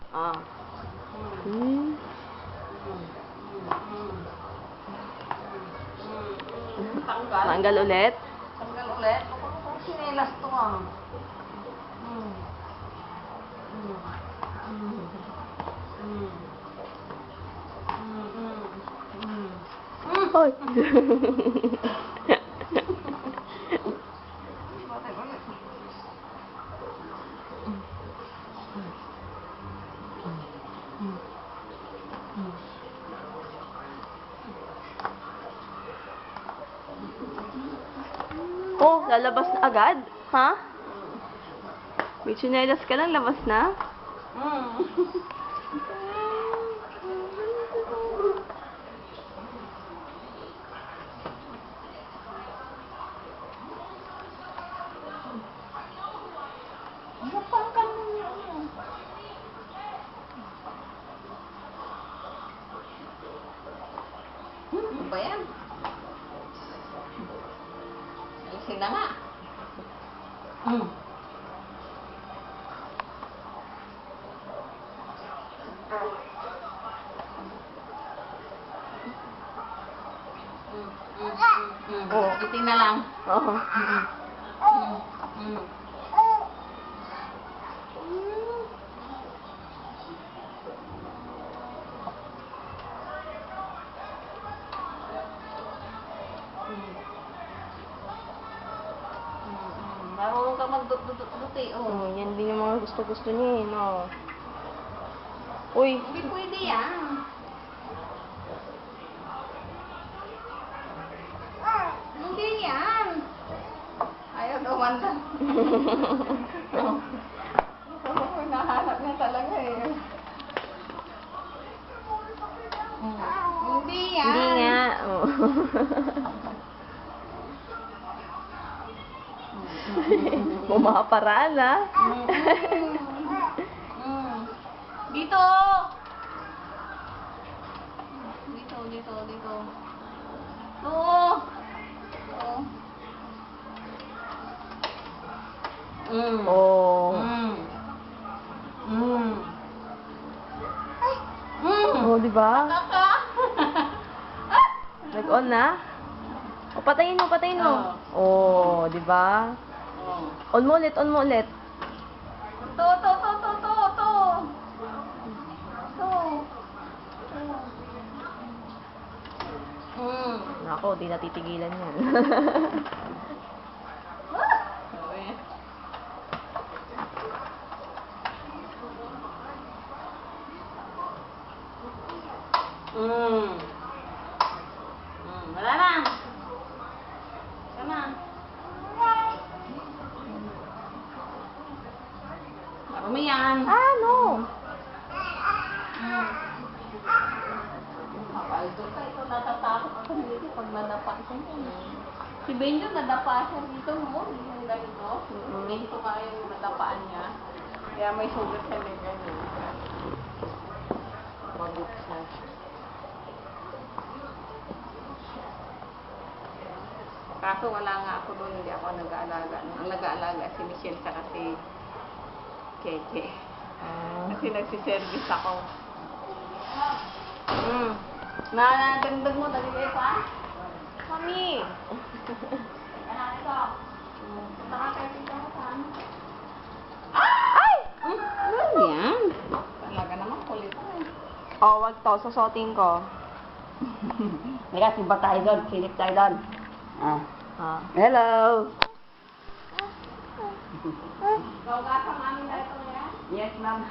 Ah. Hmm. Tanggal. Tanggal ulit. Tanggal ulit. Sinelas to ah. Hoy. Oh, lalabas na agad? Ha? May tsinelas ka lang, labas na? Ano ba yan? Alisin na nga. Oo. Itin na lang. Oo. Marunong ka magdut-dut-duti, oh. Yan din yung mga gusto-gusto niya, no? Uy. Hindi pwede yan. Hindi yan. Ayaw daw manda. Nahanap niya talaga eh. Hindi yan. Hindi nga. Oh. Bumaparaan, ha? Dito! Dito. Oo. Oh. Oh, di ba? Nag-on na? O, patayin mo. Oh, di ba? On mo ulit. To. Nako, di natitigilan yan. Wala na. Sama. Marumi yan. Ano? Ito natatakot ako dito pag nadapa siya. Si Benjo nadapa siya dito mo. Yung ganito. Dito kaya yung nadapaan niya. Kaya may sugat sa liga niya. Magot siya. Kaso wala nga ako doon. Hindi ako nag-aalaga. Ang nag-aalaga si Michelle sa kasi Keke. Kasi nagsiservice ako. Nadagdag mo, dali kayo pa? Mami! Saka kayo dito ako saan? Ay! Ano yan? Talaga naman kulit ko eh. Oh, wag to. Susotin ko. Teka, simpa tayo doon. Silip tayo doon. Ah. Hello! Gawgasang amin na ito yan? Yes, ma'am.